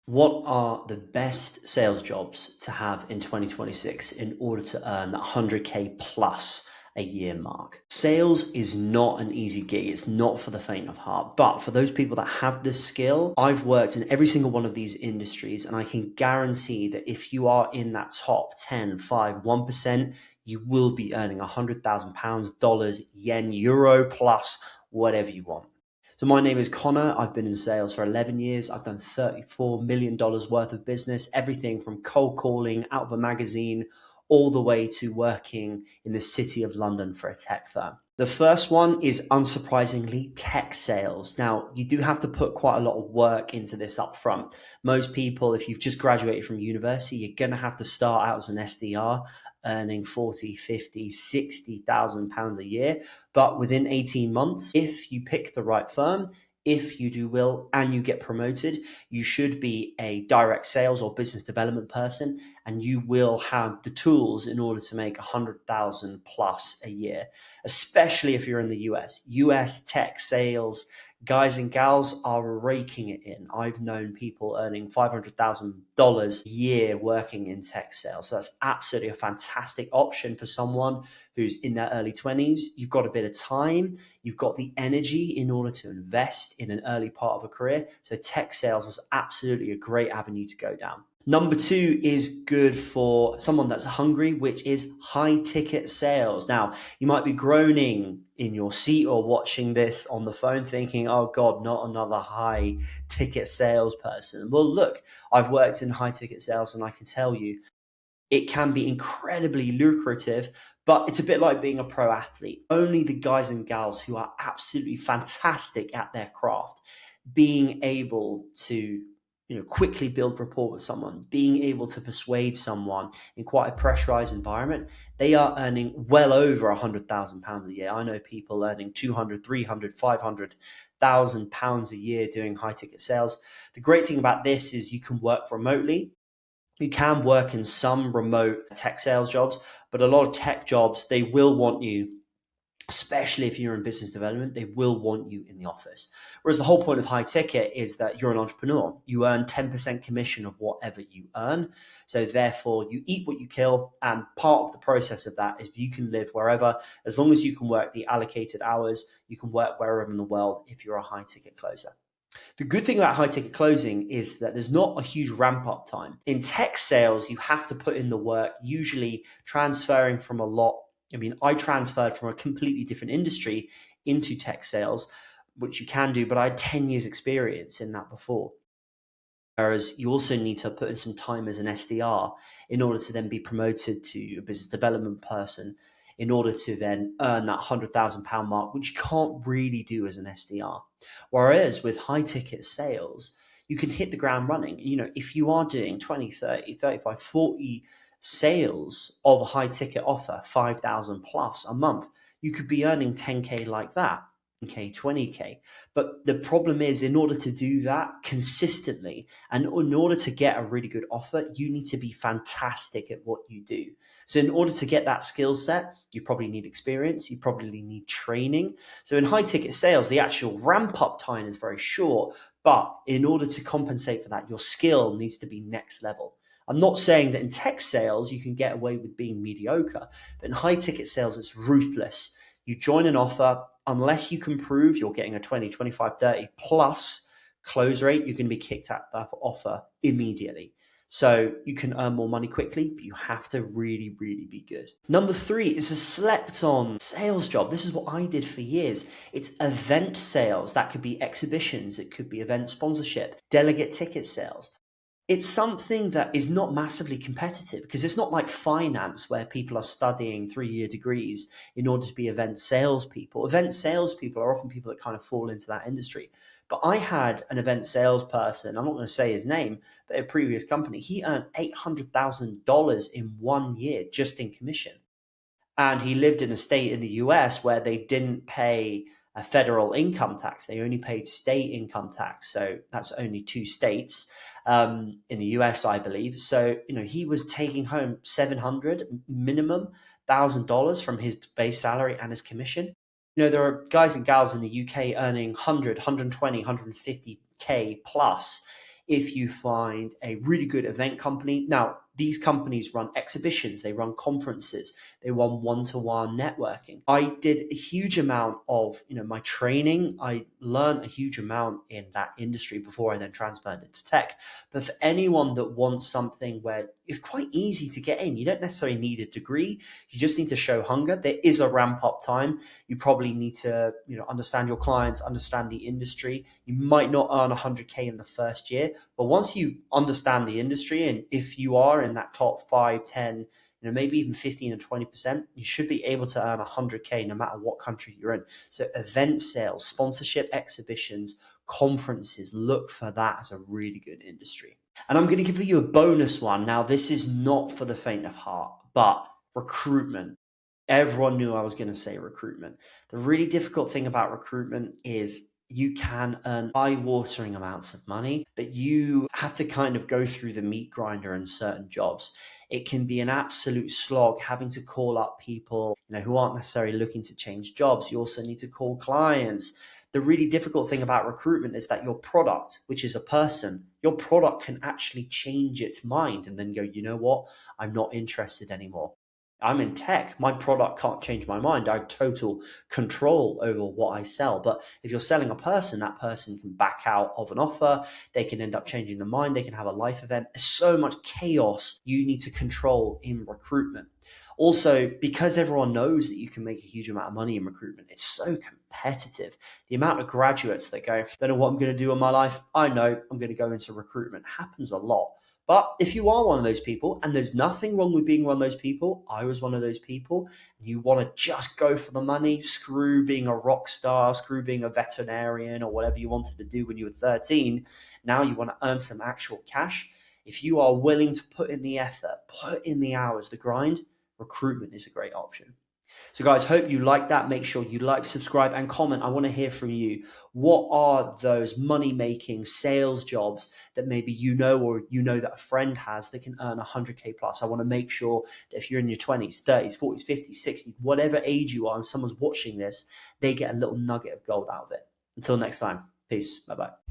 What are the best sales jobs to have in 2026 in order to earn that 100K plus a year mark? Sales is not an easy gig. It's not for the faint of heart. But for those people that have the skill, I've worked in every single one of these industries, and I can guarantee that if you are in that top 10, 5, 1%, you will be earning £100,000, dollars, yen, euro, plus whatever you want. So my name is Connor. I've been in sales for 11 years. I've done $34 million worth of business, everything from cold calling out of a magazine all the way to working in the city of London for a tech firm. The first one is unsurprisingly tech sales. Now, you do have to put quite a lot of work into this up front. Most people, if you've just graduated from university, you're going to have to start out as an SDR earning 40, 50, 60,000 pounds a year. But within 18 months, if you pick the right firm, if you do well and you get promoted, you should be a direct sales or business development person, and you will have the tools in order to make 100,000 plus a year, especially if you're in the US. US tech sales guys and gals are raking it in. I've known people earning $500,000 a year working in tech sales. So that's absolutely a fantastic option for someone who's in their early 20s. You've got a bit of time, you've got the energy in order to invest in an early part of a career. So tech sales is absolutely a great avenue to go down. Number two is good for someone that's hungry, which is high ticket sales. Now, you might be groaning in your seat or watching this on the phone thinking, oh God, not another high ticket salesperson. Well, look, I've worked in high ticket sales and I can tell you it can be incredibly lucrative, but it's a bit like being a pro athlete. Only the guys and gals who are absolutely fantastic at their craft, being able to quickly build rapport with someone, being able to persuade someone in quite a pressurized environment, they are earning well over £100,000 a year. I know people earning 200, 300, 500,000 pounds a year doing high ticket sales. The great thing about this is you can work remotely. You can work in some remote tech sales jobs, but a lot of tech jobs, they will want you, especially if you're in business development, they will want you in the office. Whereas the whole point of high ticket is that you're an entrepreneur. You earn 10% commission of whatever you earn. So therefore you eat what you kill. And part of the process of that is you can live wherever, as long as you can work the allocated hours, you can work wherever in the world if you're a high ticket closer. The good thing about high ticket closing is that there's not a huge ramp up time. In tech sales, you have to put in the work, usually transferring from a lot. I mean, I transferred from a completely different industry into tech sales, which you can do, but I had 10 years experience in that before. Whereas you also need to put in some time as an SDR in order to then be promoted to a business development person in order to then earn that £100,000 mark, which you can't really do as an SDR. Whereas with high ticket sales, you can hit the ground running. If you are doing 20, 30, 35, 40 sales of a high ticket offer, 5,000 plus a month, you could be earning 10K like that. 20K. But the problem is, in order to do that consistently and in order to get a really good offer, you need to be fantastic at what you do. So in order to get that skill set, you probably need experience, you probably need training. So in high ticket sales, the actual ramp up time is very short, but in order to compensate for that, your skill needs to be next level. I'm not saying that in tech sales, you can get away with being mediocre, but in high ticket sales, it's ruthless. You join an offer, unless you can prove you're getting a 20, 25, 30 plus close rate, you're going to be kicked out of that offer immediately. So you can earn more money quickly, but you have to really, really be good. Number three is a slept on sales job. This is what I did for years. It's event sales. That could be exhibitions. It could be event sponsorship, delegate ticket sales. It's something that is not massively competitive because it's not like finance where people are studying 3-year degrees in order to be event salespeople. Event salespeople are often people that kind of fall into that industry. But I had an event salesperson, I'm not going to say his name, but a previous company, he earned $800,000 in 1 year just in commission. And he lived in a state in the US where they didn't pay a federal income tax. They only paid state income tax. So that's only 2 states in the US, I believe. So, he was taking home 700 minimum $1,000 from his base salary and his commission. There are guys and gals in the UK earning 100, 120, 150K plus if you find a really good event company. Now, these companies run exhibitions, they run conferences, they run one-to-one networking. I did a huge amount of, my training. I learned a huge amount in that industry before I then transferred into tech. But for anyone that wants something where it's quite easy to get in, you don't necessarily need a degree. You just need to show hunger. There is a ramp up time. You probably need to, understand your clients, understand the industry. You might not earn 100K in the first year, but once you understand the industry, and if you are in that top 5, 10, maybe even 15 and 20%, you should be able to earn 100K no matter what country you're in. So event sales, sponsorship, exhibitions, conferences, look for that as a really good industry. And I'm going to give you a bonus one. Now, this is not for the faint of heart, but recruitment. Everyone knew I was going to say recruitment. The really difficult thing about recruitment is you can earn eye-watering amounts of money, but you have to kind of go through the meat grinder in certain jobs. It can be an absolute slog having to call up people, who aren't necessarily looking to change jobs. You also need to call clients. The really difficult thing about recruitment is that your product, which is a person, your product can actually change its mind and then go, you know what? I'm not interested anymore. I'm in tech. My product can't change my mind. I have total control over what I sell. But if you're selling a person, that person can back out of an offer. They can end up changing their mind. They can have a life event. There's so much chaos you need to control in recruitment. Also, because everyone knows that you can make a huge amount of money in recruitment, it's so competitive. The amount of graduates that go, don't know what I'm going to do in my life. I know I'm going to go into recruitment happens a lot. But if you are one of those people, and there's nothing wrong with being one of those people, I was one of those people, and you want to just go for the money, screw being a rock star, screw being a veterinarian or whatever you wanted to do when you were 13, now you want to earn some actual cash. If you are willing to put in the effort, put in the hours, the grind, recruitment is a great option. So guys, hope you like that. Make sure you like, subscribe, and comment. I want to hear from you. What are those money-making sales jobs that maybe or that a friend has that can earn 100K plus? I want to make sure that if you're in your 20s, 30s, 40s, 50s, 60s, whatever age you are, and someone's watching this, they get a little nugget of gold out of it. Until next time, peace. Bye-bye.